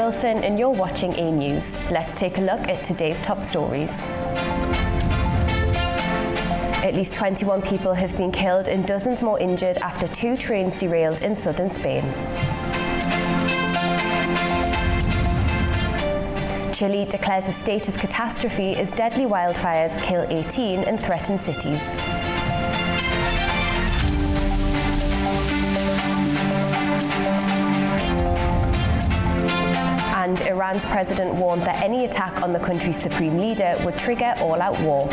Wilson and you're watching A News. Let's take a look at today's top stories. At least 21 people have been killed and dozens more injured after 2 trains derailed in southern Spain. Chile declares a state of catastrophe as deadly wildfires kill 18 and threaten cities. And Iran's president warned that any attack on the country's supreme leader would trigger all-out war.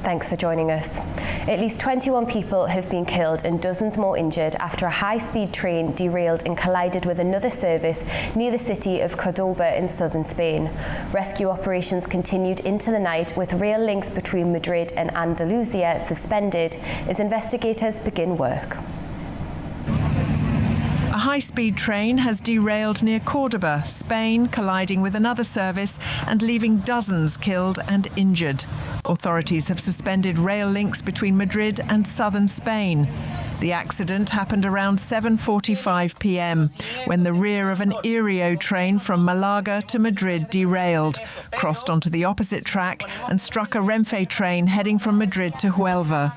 Thanks for joining us. At least 21 people have been killed and dozens more injured after a high-speed train derailed and collided with another service near the city of Cordoba in southern Spain. Rescue operations continued into the night with rail links between Madrid and Andalusia suspended as investigators begin work. A high-speed train has derailed near Cordoba, Spain, colliding with another service and leaving dozens killed and injured. Authorities have suspended rail links between Madrid and southern Spain. The accident happened around 7:45 p.m. when the rear of an Irio train from Malaga to Madrid derailed, crossed onto the opposite track and struck a Renfe train heading from Madrid to Huelva.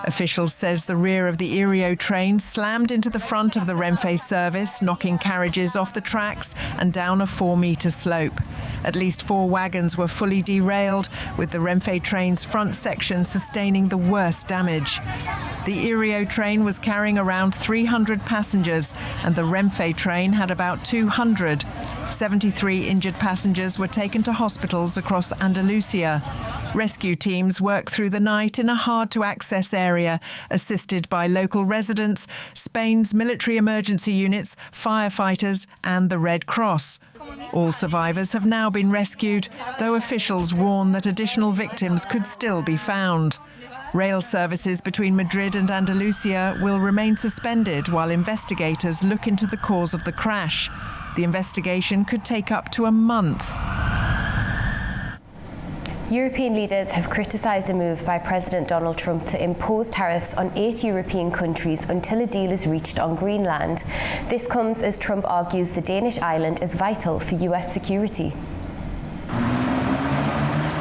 Officials says the rear of the Irio train slammed into the front of the Renfe service, knocking carriages off the tracks and down a 4-metre slope. At least 4 wagons were fully derailed, with the Renfe train's front section sustaining the worst damage. The Irio train was carrying around 300 passengers and the Renfe train had about 200. 73 injured passengers were taken to hospitals across Andalusia. Rescue teams worked through the night in a hard-to-access area, assisted by local residents, Spain's military emergency units, firefighters and the Red Cross. All survivors have now been rescued, though officials warn that additional victims could still be found. Rail services between Madrid and Andalusia will remain suspended while investigators look into the cause of the crash. The investigation could take up to a month. European leaders have criticised a move by President Donald Trump to impose tariffs on 8 European countries until a deal is reached on Greenland. This comes as Trump argues the Danish island is vital for US security.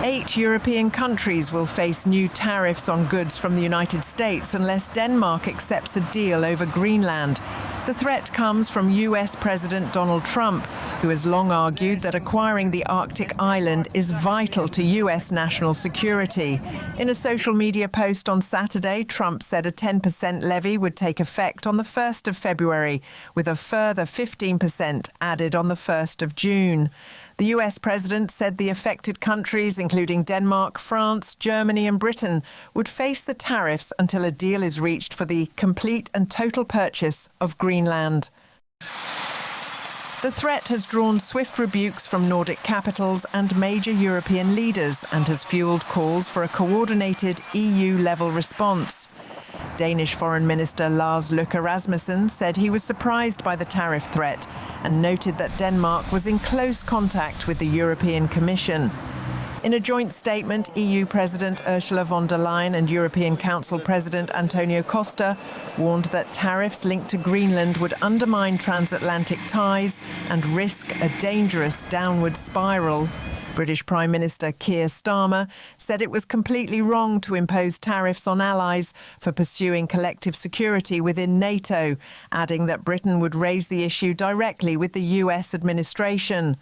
8 European countries will face new tariffs on goods from the United States unless Denmark accepts a deal over Greenland. The threat comes from US President Donald Trump, who has long argued that acquiring the Arctic island is vital to US national security. In a social media post on Saturday, Trump said a 10% levy would take effect on the 1st of February, with a further 15% added on the 1st of June. The US president said the affected countries, including Denmark, France, Germany and Britain, would face the tariffs until a deal is reached for the complete and total purchase of Greenland. The threat has drawn swift rebukes from Nordic capitals and major European leaders and has fuelled calls for a coordinated EU-level response. Danish Foreign Minister Lars Løkke Rasmussen said he was surprised by the tariff threat and noted that Denmark was in close contact with the European Commission. In a joint statement, EU President Ursula von der Leyen and European Council President Antonio Costa warned that tariffs linked to Greenland would undermine transatlantic ties and risk a dangerous downward spiral. British Prime Minister Keir Starmer said it was completely wrong to impose tariffs on allies for pursuing collective security within NATO, adding that Britain would raise the issue directly with the US administration.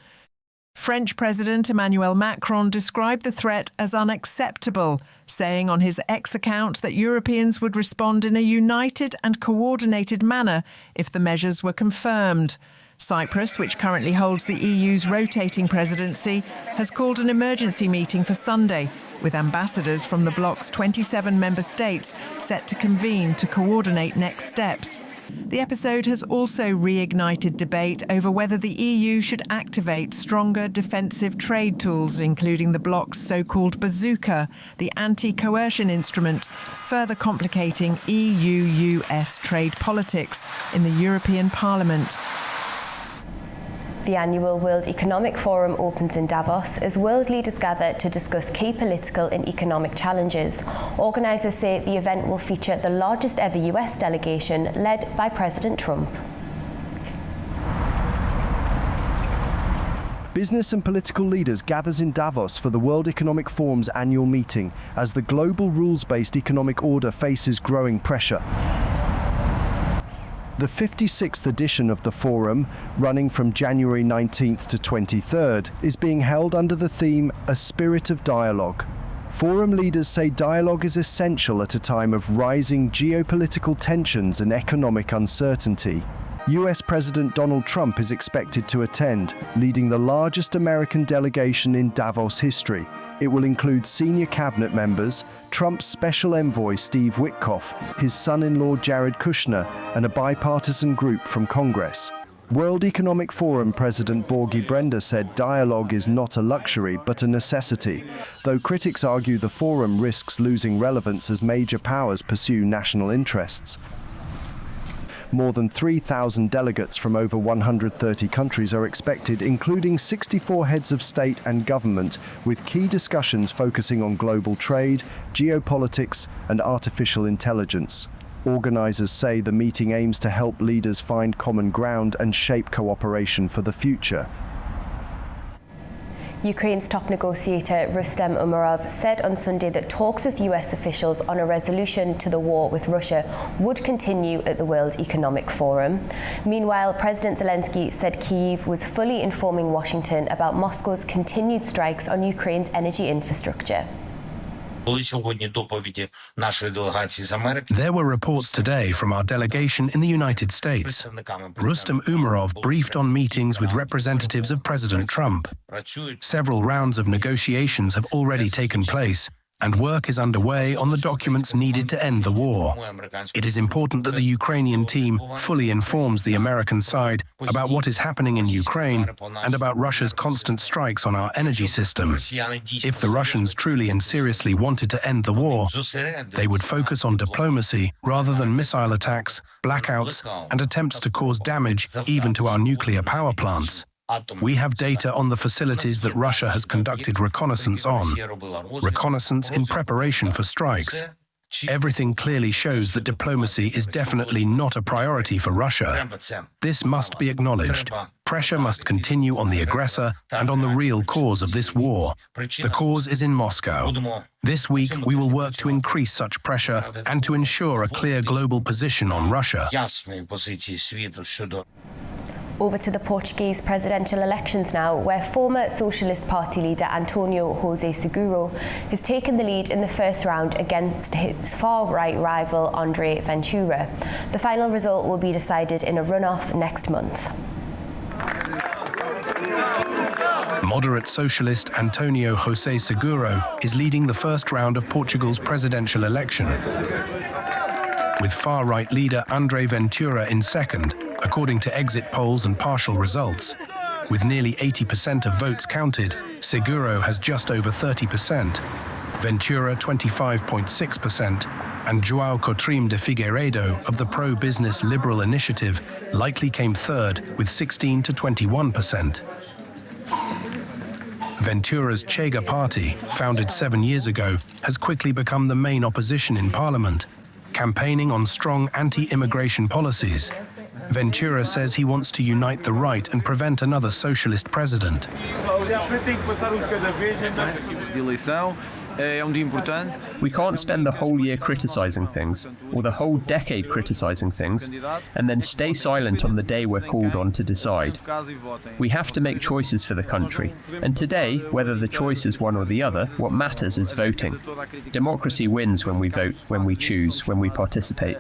French President Emmanuel Macron described the threat as unacceptable, saying on his X account that Europeans would respond in a united and coordinated manner if the measures were confirmed. Cyprus, which currently holds the EU's rotating presidency, has called an emergency meeting for Sunday, with ambassadors from the bloc's 27 member states set to convene to coordinate next steps. The episode has also reignited debate over whether the EU should activate stronger defensive trade tools, including the bloc's so-called bazooka, the anti-coercion instrument, further complicating EU-US trade politics in the European Parliament. The annual World Economic Forum opens in Davos as world leaders gather to discuss key political and economic challenges. Organisers say the event will feature the largest ever US delegation led by President Trump. Business and political leaders gathers in Davos for the World Economic Forum's annual meeting as the global rules-based economic order faces growing pressure. The 56th edition of the forum, running from January 19th to 23rd, is being held under the theme A Spirit of Dialogue. Forum leaders say dialogue is essential at a time of rising geopolitical tensions and economic uncertainty. US President Donald Trump is expected to attend, leading the largest American delegation in Davos history. It will include senior cabinet members, Trump's special envoy Steve Witkoff, his son-in-law Jared Kushner, and a bipartisan group from Congress. World Economic Forum President Borge Brende said dialogue is not a luxury but a necessity, though critics argue the forum risks losing relevance as major powers pursue national interests. More than 3,000 delegates from over 130 countries are expected, including 64 heads of state and government, with key discussions focusing on global trade, geopolitics, and artificial intelligence. Organisers say the meeting aims to help leaders find common ground and shape cooperation for the future. Ukraine's top negotiator Rustem Umerov said on Sunday that talks with US officials on a resolution to the war with Russia would continue at the World Economic Forum. Meanwhile, President Zelensky said Kyiv was fully informing Washington about Moscow's continued strikes on Ukraine's energy infrastructure. There were reports today from our delegation in the United States. Rustem Umerov briefed on meetings with representatives of President Trump. Several rounds of negotiations have already taken place, and work is underway on the documents needed to end the war. It is important that the Ukrainian team fully informs the American side about what is happening in Ukraine and about Russia's constant strikes on our energy system. If the Russians truly and seriously wanted to end the war, they would focus on diplomacy rather than missile attacks, blackouts, and attempts to cause damage even to our nuclear power plants. We have data on the facilities that Russia has conducted reconnaissance on, reconnaissance in preparation for strikes. Everything clearly shows that diplomacy is definitely not a priority for Russia. This must be acknowledged. Pressure must continue on the aggressor and on the real cause of this war. The cause is in Moscow. This week, we will work to increase such pressure and to ensure a clear global position on Russia. Over to the Portuguese presidential elections now, where former Socialist Party leader António José Seguro has taken the lead in the first round against his far-right rival André Ventura. The final result will be decided in a runoff next month. Moderate socialist António José Seguro is leading the first round of Portugal's presidential election, with far-right leader André Ventura in second, according to exit polls and partial results. With nearly 80% of votes counted, Seguro has just over 30%, Ventura 25.6%, and João Coutrinho de Figueiredo of the pro-business Liberal Initiative likely came third with 16 to 21%. Ventura's Chega party, founded 7 years ago, has quickly become the main opposition in parliament, campaigning on strong anti-immigration policies. Ventura says he wants to unite the right and prevent another socialist president. We can't spend the whole year criticizing things, or the whole decade criticizing things, and then stay silent on the day we're called on to decide. We have to make choices for the country, and today, whether the choice is one or the other, what matters is voting. Democracy wins when we vote, when we choose, when we participate.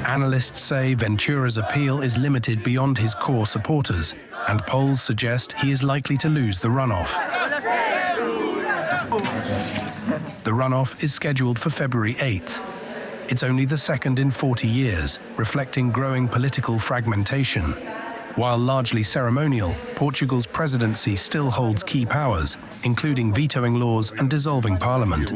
Analysts say Ventura's appeal is limited beyond his core supporters, and polls suggest he is likely to lose the runoff. The runoff is scheduled for February 8th. It's only the second in 40 years, reflecting growing political fragmentation. While largely ceremonial, Portugal's presidency still holds key powers, including vetoing laws and dissolving parliament.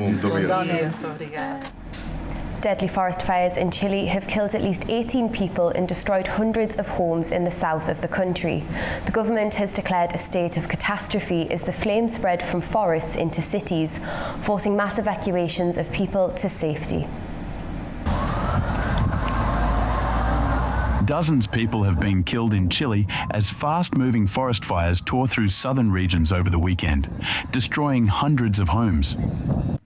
deadly forest fires in Chile have killed at least 18 people and destroyed hundreds of homes in the south of the country. The government has declared a state of catastrophe as the flames spread from forests into cities, forcing mass evacuations of people to safety. Dozens of people have been killed in Chile as fast-moving forest fires tore through southern regions over the weekend, destroying hundreds of homes.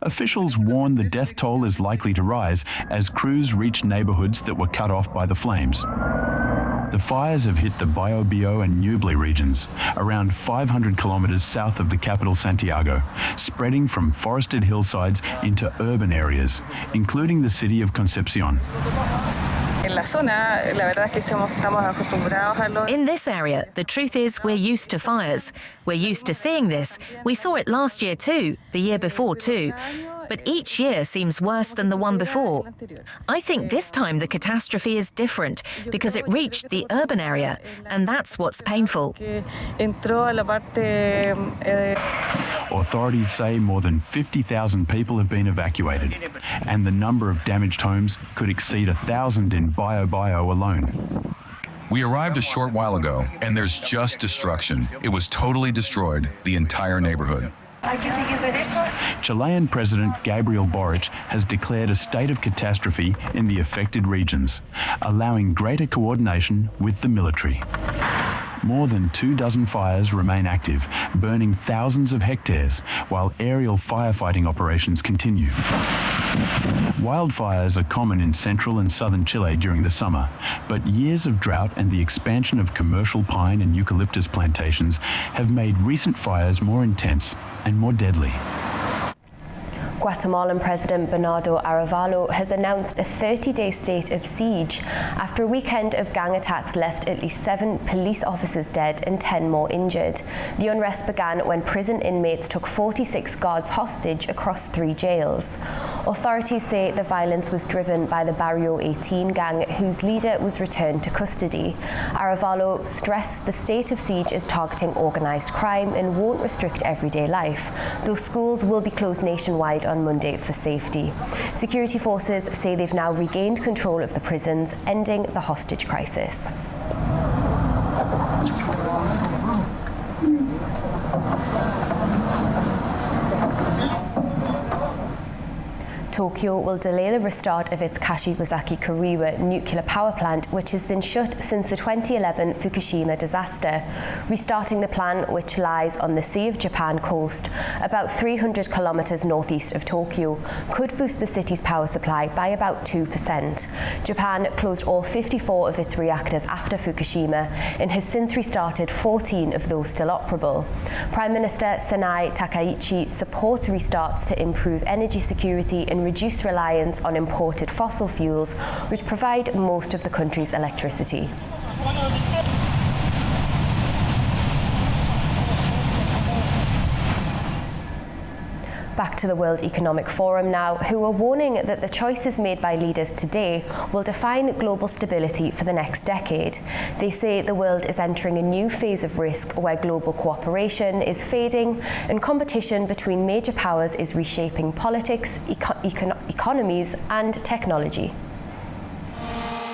Officials warn the death toll is likely to rise as crews reach neighborhoods that were cut off by the flames. The fires have hit the Biobío and Ñuble regions, around 500 kilometers south of the capital Santiago, spreading from forested hillsides into urban areas, including the city of Concepción. In this area, the truth is we're used to fires. We're used to seeing this. We saw it last year too, the year before too. But each year seems worse than the one before. I think this time the catastrophe is different because it reached the urban area, and that's what's painful. Authorities say more than 50,000 people have been evacuated, and the number of damaged homes could exceed 1,000 in Biobío alone. We arrived a short while ago, and there's just destruction. It was totally destroyed, the entire neighborhood. Chilean President Gabriel Boric has declared a state of catastrophe in the affected regions, allowing greater coordination with the military. More than 24 fires remain active, burning thousands of hectares, while aerial firefighting operations continue. Wildfires are common in central and southern Chile during the summer, but years of drought and the expansion of commercial pine and eucalyptus plantations have made recent fires more intense and more deadly. Guatemalan President Bernardo Arévalo has announced a 30-day state of siege after a weekend of gang attacks left at least 7 police officers dead and 10 more injured. The unrest began when prison inmates took 46 guards hostage across 3 jails. Authorities say the violence was driven by the Barrio 18 gang, whose leader was returned to custody. Arévalo stressed the state of siege is targeting organised crime and won't restrict everyday life, though schools will be closed nationwide on Monday for safety. Security forces say they've now regained control of the prisons, ending the hostage crisis. Tokyo will delay the restart of its Kashiwazaki Kariwa nuclear power plant, which has been shut since the 2011 Fukushima disaster. Restarting the plant, which lies on the Sea of Japan coast, about 300 kilometers northeast of Tokyo, could boost the city's power supply by about 2%. Japan closed all 54 of its reactors after Fukushima and has since restarted 14 of those still operable. Prime Minister Sanai Takaichi supports restarts to improve energy security and reduce reliance on imported fossil fuels, which provide most of the country's electricity. Back to the World Economic Forum now, who are warning that the choices made by leaders today will define global stability for the next decade. They say the world is entering a new phase of risk where global cooperation is fading and competition between major powers is reshaping politics, economies and technology.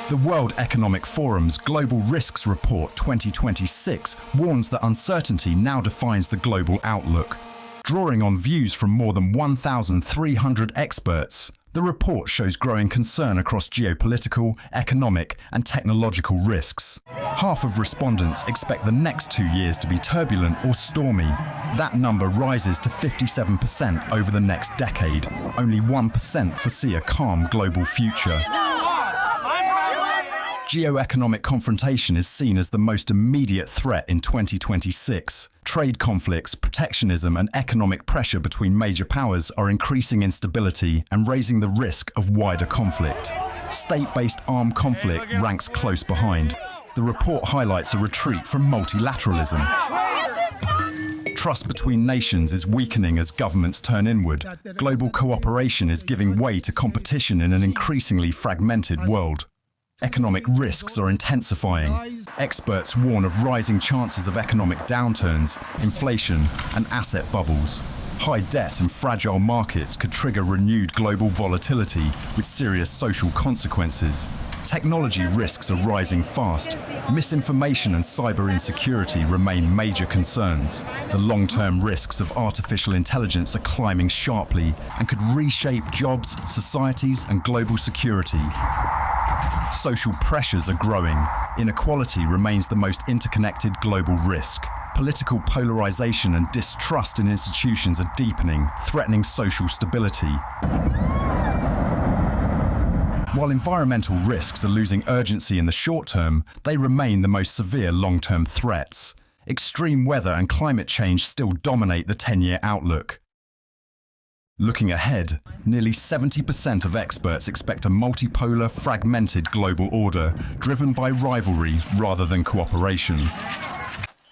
The World Economic Forum's Global Risks Report 2026 warns that uncertainty now defines the global outlook. Drawing on views from more than 1,300 experts, the report shows growing concern across geopolitical, economic and technological risks. Half of respondents expect the next 2 years to be turbulent or stormy. That number rises to 57% over the next decade. Only 1% foresee a calm global future. Geo-economic confrontation is seen as the most immediate threat in 2026. Trade conflicts, protectionism and economic pressure between major powers are increasing instability and raising the risk of wider conflict. State-based armed conflict ranks close behind. The report highlights a retreat from multilateralism. Trust between nations is weakening as governments turn inward. Global cooperation is giving way to competition in an increasingly fragmented world. Economic risks are intensifying. Experts warn of rising chances of economic downturns, inflation, and asset bubbles. High debt and fragile markets could trigger renewed global volatility with serious social consequences. Technology risks are rising fast. Misinformation and cyber insecurity remain major concerns. The long-term risks of artificial intelligence are climbing sharply and could reshape jobs, societies, and global security. Social pressures are growing. Inequality remains the most interconnected global risk. Political polarization and distrust in institutions are deepening, threatening social stability. While environmental risks are losing urgency in the short term, they remain the most severe long-term threats. Extreme weather and climate change still dominate the 10-year outlook. Looking ahead, nearly 70% of experts expect a multipolar, fragmented global order, driven by rivalry rather than cooperation.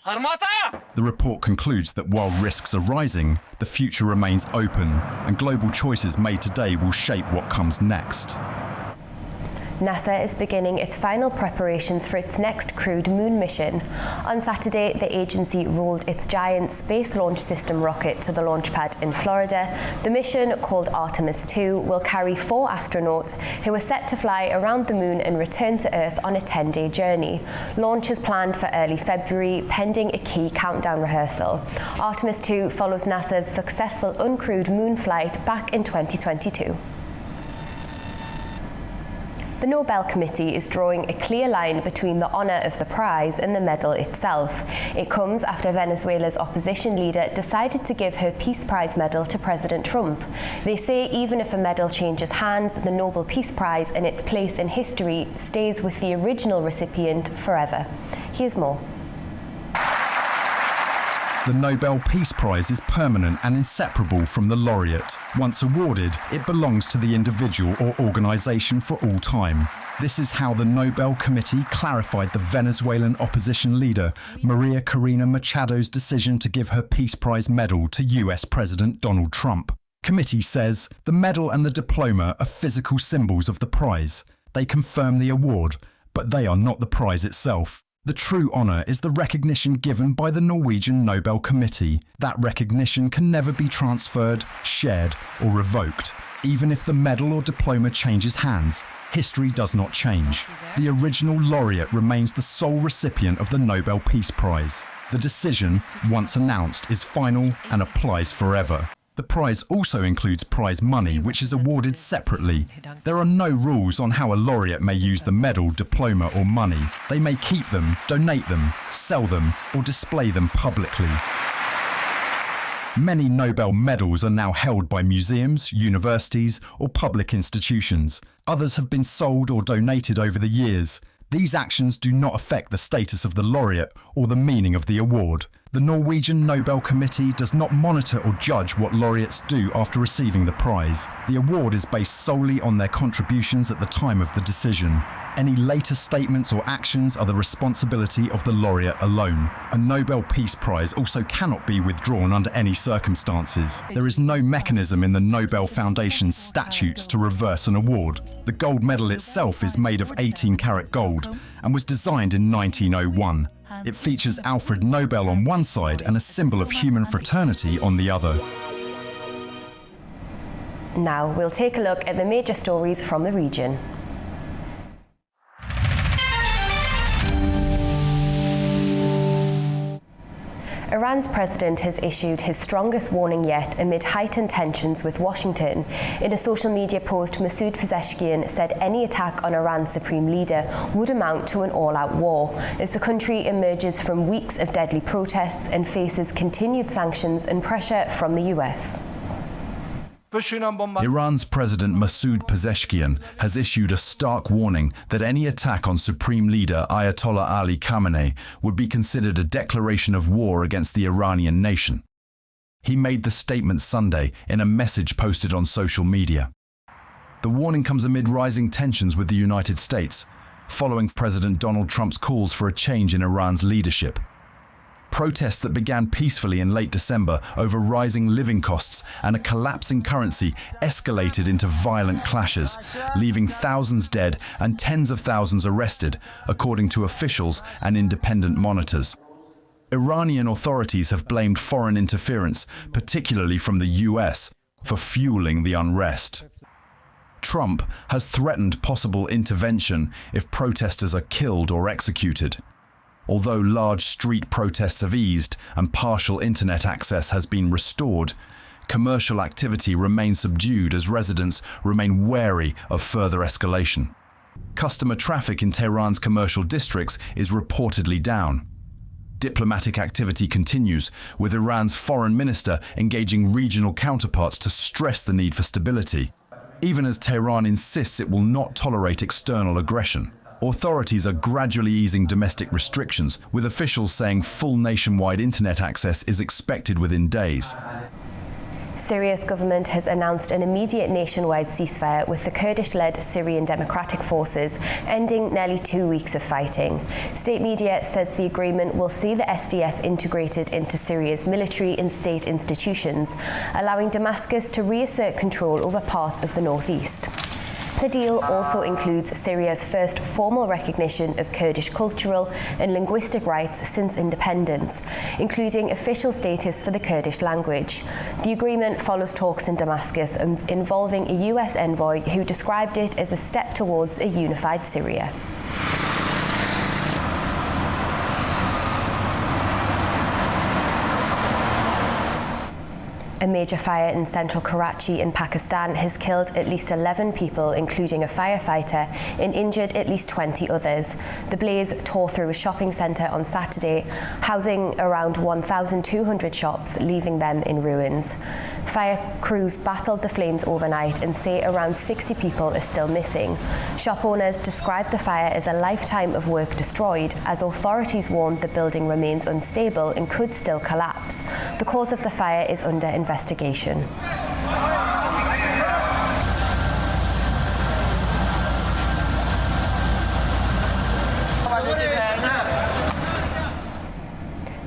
The report concludes that while risks are rising, the future remains open, and global choices made today will shape what comes next. NASA is beginning its final preparations for its next crewed moon mission. On Saturday, the agency rolled its giant Space Launch System rocket to the launch pad in Florida. The mission, called Artemis II, will carry 4 astronauts who are set to fly around the moon and return to Earth on a 10-day journey. Launch is planned for early February, pending a key countdown rehearsal. Artemis II follows NASA's successful uncrewed moon flight back in 2022. The Nobel Committee is drawing a clear line between the honour of the prize and the medal itself. It comes after Venezuela's opposition leader decided to give her Peace Prize medal to President Trump. They say even if a medal changes hands, the Nobel Peace Prize and its place in history stays with the original recipient forever. Here's more. The Nobel Peace Prize is permanent and inseparable from the laureate. Once awarded, it belongs to the individual or organisation for all time. This is how the Nobel Committee clarified the Venezuelan opposition leader, Maria Corina Machado's decision to give her Peace Prize medal to US President Donald Trump. Committee says the medal and the diploma are physical symbols of the prize. They confirm the award, but they are not the prize itself. The true honour is the recognition given by the Norwegian Nobel Committee. That recognition can never be transferred, shared or revoked. Even if the medal or diploma changes hands, history does not change. The original laureate remains the sole recipient of the Nobel Peace Prize. The decision, once announced, is final and applies forever. The prize also includes prize money, which is awarded separately. There are no rules on how a laureate may use the medal, diploma or money. They may keep them, donate them, sell them or display them publicly. Many Nobel medals are now held by museums, universities or public institutions. Others have been sold or donated over the years. These actions do not affect the status of the laureate or the meaning of the award. The Norwegian Nobel Committee does not monitor or judge what laureates do after receiving the prize. The award is based solely on their contributions at the time of the decision. Any later statements or actions are the responsibility of the laureate alone. A Nobel Peace Prize also cannot be withdrawn under any circumstances. There is no mechanism in the Nobel Foundation's statutes to reverse an award. The gold medal itself is made of 18-karat gold and was designed in 1901. It features Alfred Nobel on one side and a symbol of human fraternity on the other. Now we'll take a look at the major stories from the region. Iran's president has issued his strongest warning yet amid heightened tensions with Washington. In a social media post, Masoud Pezeshkian said any attack on Iran's supreme leader would amount to an all-out war, as the country emerges from weeks of deadly protests and faces continued sanctions and pressure from the US. Iran's President Masoud Pezeshkian has issued a stark warning that any attack on Supreme Leader Ayatollah Ali Khamenei would be considered a declaration of war against the Iranian nation. He made the statement Sunday in a message posted on social media. The warning comes amid rising tensions with the United States, following President Donald Trump's calls for a change in Iran's leadership. Protests that began peacefully in late December over rising living costs and a collapsing currency escalated into violent clashes, leaving thousands dead and tens of thousands arrested, according to officials and independent monitors. Iranian authorities have blamed foreign interference, particularly from the US, for fueling the unrest. Trump has threatened possible intervention if protesters are killed or executed. Although large street protests have eased and partial internet access has been restored, commercial activity remains subdued as residents remain wary of further escalation. Customer traffic in Tehran's commercial districts is reportedly down. Diplomatic activity continues, with Iran's foreign minister engaging regional counterparts to stress the need for stability, even as Tehran insists it will not tolerate external aggression. Authorities are gradually easing domestic restrictions, with officials saying full nationwide internet access is expected within days. Syria's government has announced an immediate nationwide ceasefire with the Kurdish-led Syrian Democratic Forces, ending nearly 2 weeks of fighting. State media says the agreement will see the SDF integrated into Syria's military and state institutions, allowing Damascus to reassert control over parts of the northeast. The deal also includes Syria's first formal recognition of Kurdish cultural and linguistic rights since independence, including official status for the Kurdish language. The agreement follows talks in Damascus involving a US envoy who described it as a step towards a unified Syria. A major fire in central Karachi in Pakistan has killed at least 11 people, including a firefighter, and injured at least 20 others. The blaze tore through a shopping centre on Saturday, housing around 1,200 shops, leaving them in ruins. Fire crews battled the flames overnight and say around 60 people are still missing. Shop owners described the fire as a lifetime of work destroyed, as authorities warned the building remains unstable and could still collapse. The cause of the fire is under investigation.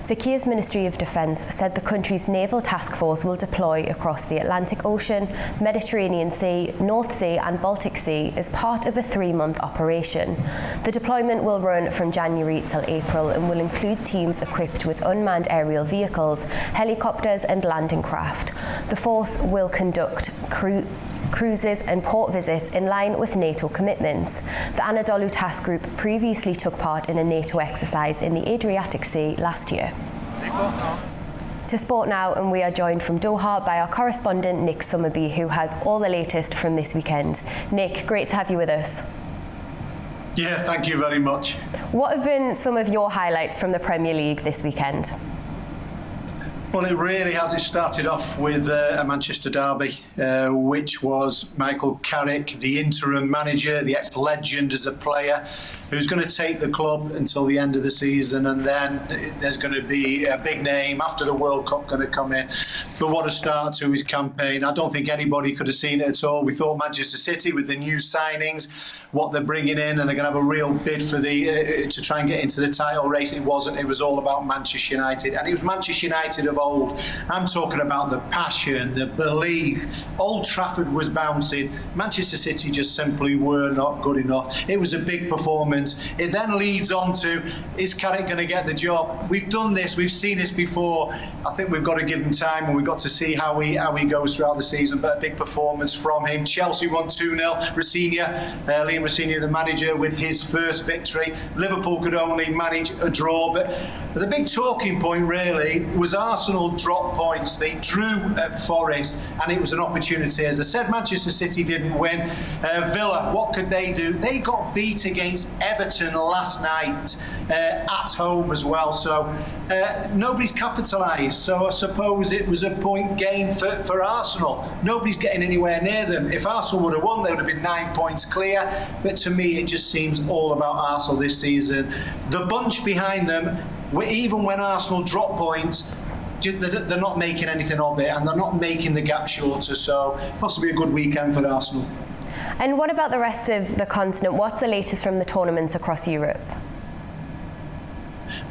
Turkey's Ministry of Defence said the country's naval task force will deploy across the Atlantic Ocean, Mediterranean Sea, North Sea and Baltic Sea as part of a 3-month operation. The deployment will run from January till April and will include teams equipped with unmanned aerial vehicles, helicopters and landing craft. The force will conduct cruises and port visits in line with NATO commitments. The Anadolu Task Group previously took part in a NATO exercise in the Adriatic Sea last year. To sport now, and we are joined from Doha by our correspondent Nick Summerby, who has all the latest from this weekend. Nick, great to have you with us. Yeah, thank you very much. What have been some of your highlights from the Premier League this weekend? Well, it really has. It started off with a Manchester derby, which was Michael Carrick, the interim manager, the ex-legend as a player, who's going to take the club until the end of the season, and then there's going to be a big name after the World Cup going to come in. But what a start to his campaign. I don't think anybody could have seen it at all. We thought Manchester City, with the new signings, what they're bringing in, and they're going to have a real bid for the to try and get into the title race. It wasn't. It was all about Manchester United, and it was Manchester United of old. I'm talking about the passion, the belief. Old Trafford was bouncing. Manchester City just simply were not good enough. It was a big performance. It then leads on to, is Carrick going to get the job? We've done this. We've seen this before. I think we've got to give him time, and we've got to see how he goes throughout the season. But a big performance from him. Chelsea won 2-0. Liam Rosenior, the manager, with his first victory. Liverpool could only manage a draw. But the big talking point really was Arsenal dropped points. They drew at Forest, and it was an opportunity. As I said, Manchester City didn't win. Villa, what could they do? They got beat against Everton last night at home as well. So nobody's capitalised. So I suppose it was a point gain for Arsenal. Nobody's getting anywhere near them. If Arsenal would have won, they would have been 9 points clear. But to me, it just seems all about Arsenal this season. The bunch behind them, even when Arsenal drop points, they're not making anything of it, and they're not making the gap shorter. So possibly a good weekend for Arsenal. And what about the rest of the continent? What's the latest from the tournaments across Europe?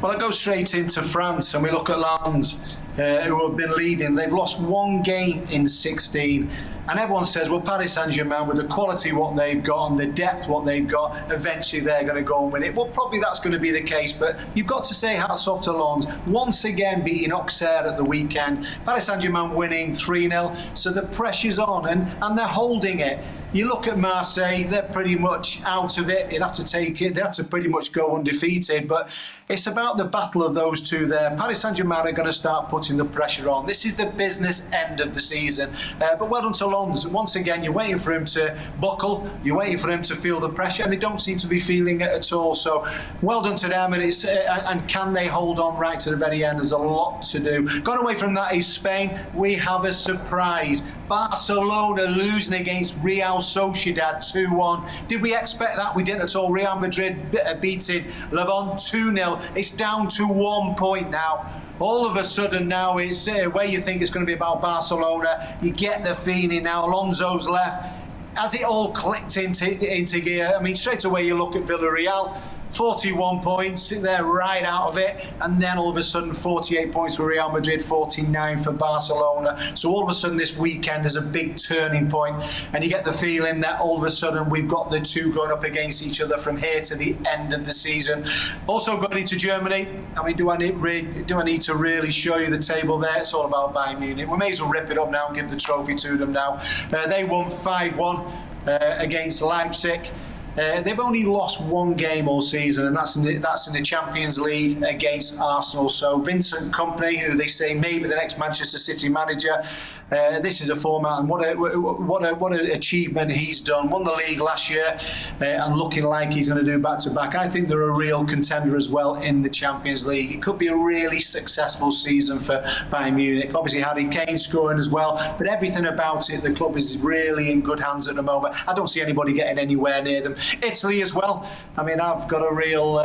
Well, I go straight into France, and we look at Lens, who have been leading. They've lost one game in 16. And everyone says, well, Paris Saint-Germain, with the quality what they've got and the depth what they've got, eventually they're going to go and win it. Well, probably that's going to be the case, but you've got to say hats off to Lens. Once again beating Auxerre at the weekend. Paris Saint-Germain winning 3-0, so the pressure's on and they're holding it. You look at Marseille, they're pretty much out of it. You'd have to take it. They have to pretty much go undefeated. But it's about the battle of those two there. Paris Saint-Germain are going to start putting the pressure on. This is the business end of the season. But well done to Lens. Once again, you're waiting for him to buckle. You're waiting for him to feel the pressure, and they don't seem to be feeling it at all. So well done to them. And can they hold on right to the very end? There's a lot to do. Gone away from that is Spain. We have a surprise. Barcelona losing against Real Sociedad 2-1. Did we expect that? We didn't at all. Real Madrid beating Levante 2-0. It's down to 1 point now. All of a sudden now it's where you think it's going to be about Barcelona. You get the feeling now. Alonso's left. Has it all clicked into gear? I mean, straight away you look at Villarreal. 41 points, they're right out of it, and then all of a sudden 48 points for Real Madrid, 49 for Barcelona. So all of a sudden this weekend is a big turning point, and you get the feeling that all of a sudden we've got the two going up against each other from here to the end of the season. Also going into Germany, I mean, do I need to really show you the table there? It's all about Bayern Munich. We may as well rip it up now and give the trophy to them now. They won 5-1 against Leipzig. They've only lost one game all season, and that's in the Champions League against Arsenal. So Vincent Kompany, who they say may be the next Manchester City manager, this is a format, and what an achievement he's done. Won the league last year, and looking like he's going to do back-to-back. I think they're a real contender as well in the Champions League. It could be a really successful season for Bayern Munich. Obviously, Harry Kane scoring as well, but everything about it, the club is really in good hands at the moment. I don't see anybody getting anywhere near them. Italy as well. I mean, I've got real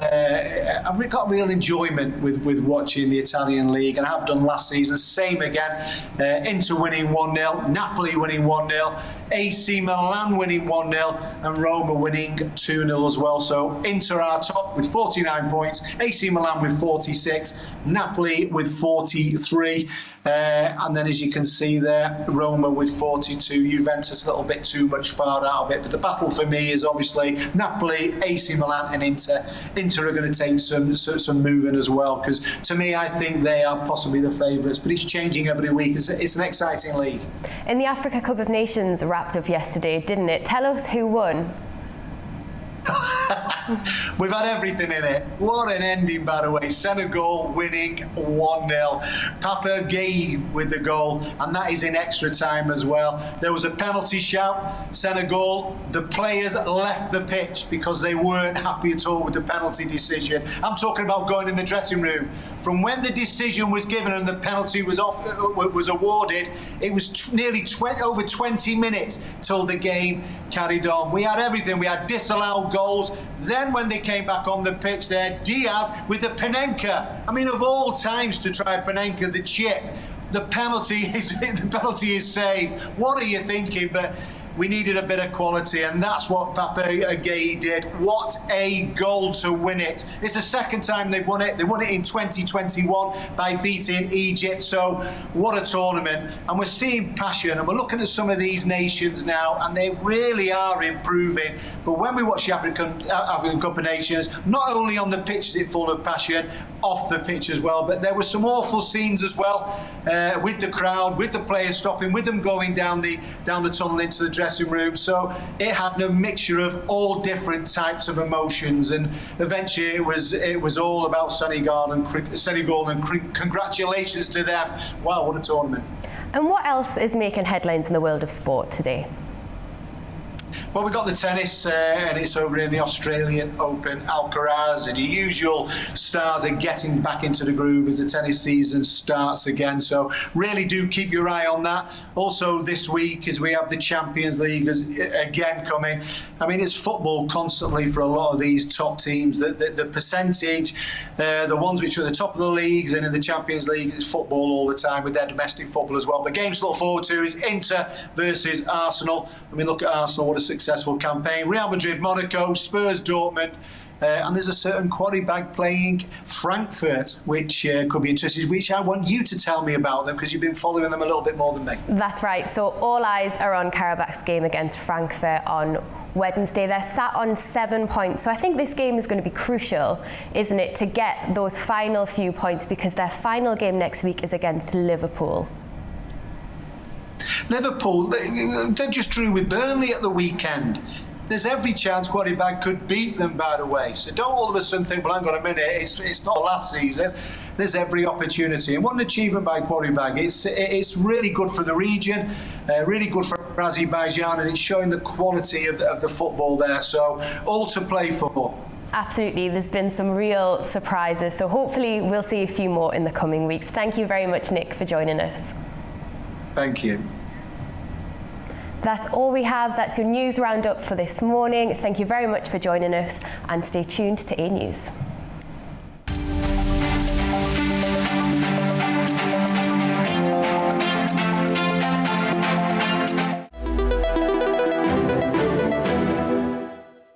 enjoyment with watching the Italian league, and I have done last season. Same again. Inter winning 1-0, Napoli winning 1-0, AC Milan winning 1-0, and Roma winning 2-0 as well. So Inter are top with 49 points, AC Milan with 46, Napoli with 43. And then, as you can see there, Roma with 42, Juventus a little bit too much far out of it. But the battle for me is obviously Napoli, AC Milan and Inter. Inter are going to take some moving as well, because to me, I think they are possibly the favourites. But it's changing every week. It's an exciting league. In the Africa Cup of Nations wrapped up yesterday, didn't it? Tell us who won. We've had everything in it. What an ending, by the way. Senegal winning 1-0. Papa Gueye with the goal, and that is in extra time as well. There was a penalty shout. Senegal, the players left the pitch because they weren't happy at all with the penalty decision. I'm talking about going in the dressing room. From when the decision was given and the penalty was awarded, it was nearly over 20 minutes till the game carried on. We had everything. We had disallowed goals. Then when they came back on the pitch there, Diaz with the Panenka. I mean, of all times to try Panenka, the chip, the penalty is saved. What are you thinking? But we needed a bit of quality, and that's what Papa Gueye did. What a goal to win it. It's the second time they've won it. They won it in 2021 by beating Egypt. So what a tournament. And we're seeing passion, and we're looking at some of these nations now, and they really are improving. But when we watch the African Cup of Nations, not only on the pitch is it full of passion, off the pitch as well, but there were some awful scenes as well, with the crowd, with the players stopping, with them going down the tunnel into the dressing room. So it had a mixture of all different types of emotions, and eventually it was all about Senegal, and congratulations to them. Wow, what a tournament. And what else is making headlines in the world of sport today? Well, we've got the tennis, and it's over in the Australian Open, Alcaraz, and your usual stars are getting back into the groove as the tennis season starts again. So really do keep your eye on that. Also this week, as we have the Champions League again coming. I mean, it's football constantly for a lot of these top teams. The percentage, the ones which are at the top of the leagues and in the Champions League, it's football all the time with their domestic football as well. But games to look forward to is Inter versus Arsenal. I mean, look at Arsenal, what a successful campaign. Real Madrid, Monaco, Spurs, Dortmund, and there's a certain Quaribag playing Frankfurt, which could be interesting, which I want you to tell me about them, because you've been following them a little bit more than me. That's right. So all eyes are on Karabak's game against Frankfurt on Wednesday. They're sat on 7 points. So I think this game is going to be crucial, isn't it, to get those final few points, because their final game next week is against Liverpool. Liverpool, they just drew with Burnley at the weekend. There's every chance Quaribag could beat them, by the way. So don't all of a sudden think, well, hang on a minute, it's not last season. There's every opportunity. And what an achievement by Quaribag. It's really good for the region, really good for Azerbaijan, and it's showing the quality of the football there. So all to play for. Absolutely. There's been some real surprises. So hopefully we'll see a few more in the coming weeks. Thank you very much, Nick, for joining us. Thank you. That's all we have. That's your news roundup for this morning. Thank you very much for joining us, and stay tuned to A News.